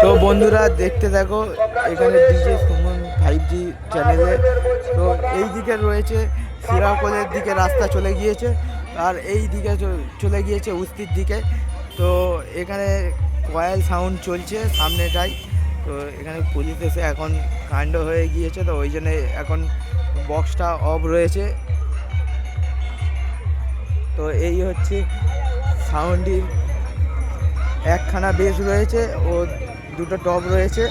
তো বন্ধুরা দেখতে থাকো, এখানে ডিজে সুমন 5G চ্যানেলে। তো এই দিকে রয়েছে সিরাকলের দিকে রাস্তা চলে গিয়েছে, আর এই দিকে চলে গিয়েছে উস্তির দিকে। তো এখানে কয়েল সাউন্ড চলছে সামনেটাই। তো এখানে পুলিশ এসে এখন কাণ্ড হয়ে গিয়েছে, তো ওই জন্যে এখন বক্সটা অফ রয়েছে। তো এই হচ্ছে সাউন্ডের একখানা বেস রয়েছে ও দুটো টপ রয়েছে।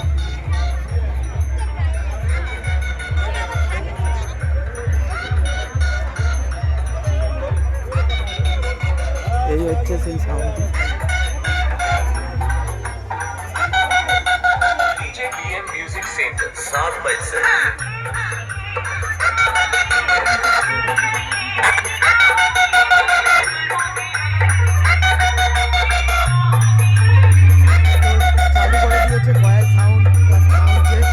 এই হচ্ছে সেই সাউন্ডটি। DJ BM Music Center, South by South. চালু করে দিয়েছে coil sound plus sound check.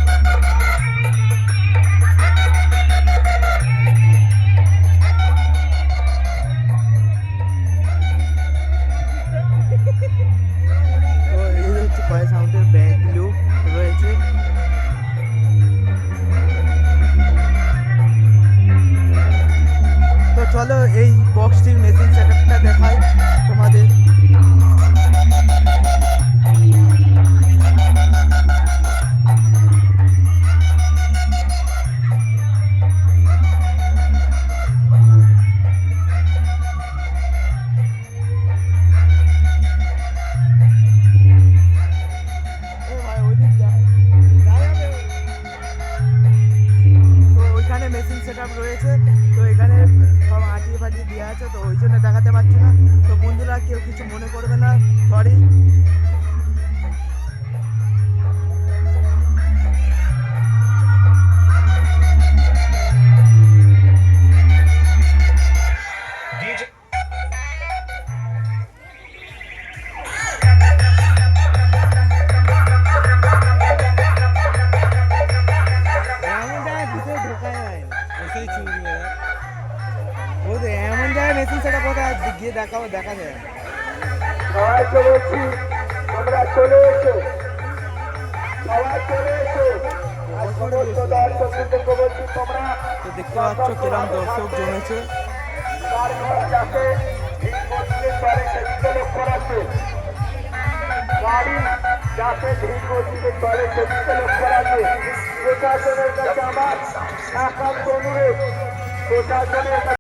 তো এই হচ্ছে কয়েল সাউন্ডের ব্যাক লুক রয়েছে। তো চলো এই বক্সটির মেশিন সেটআপটা দেখাই তোমাদের। এ ভাই ওইদিক যা যাবে। তো ওইখানে মেশিন সেটআপ রয়েছে। তো এখানে সব আটিয়ে ফাটিয়ে দেওয়া আছে, তো ওই জন্য দেখাতে পারছি না। তো বন্ধুরা কেউ কিছু মনে করবে না, সরি। DJ এমন জায়গায় ভিতরে ঢোকায় নাই, ওই চুরি ও তো এমন জায়গায় মেশিন সেটা কোথায় গিয়ে দেখাবো, দেখা যায়। সবাইকে বলছি তোমরা চলে এসো, সবাই চলে এসো। আর সমস্ত দর্শকদেরকে বলছি তোমরা তো দেখতে পাচ্ছ কিরম দর্শক জমেছে। কার ঘর যাতে ভিড় মসজিদে চলে সেদিকে লক্ষ্য রাখবে। গাড়ি যাতে ভিড় মসজিদে চলে সেদিকে লক্ষ্য রাখবে। প্রশাসনের কাছে আমার একান্ত অনুরোধ, প্রশাসনের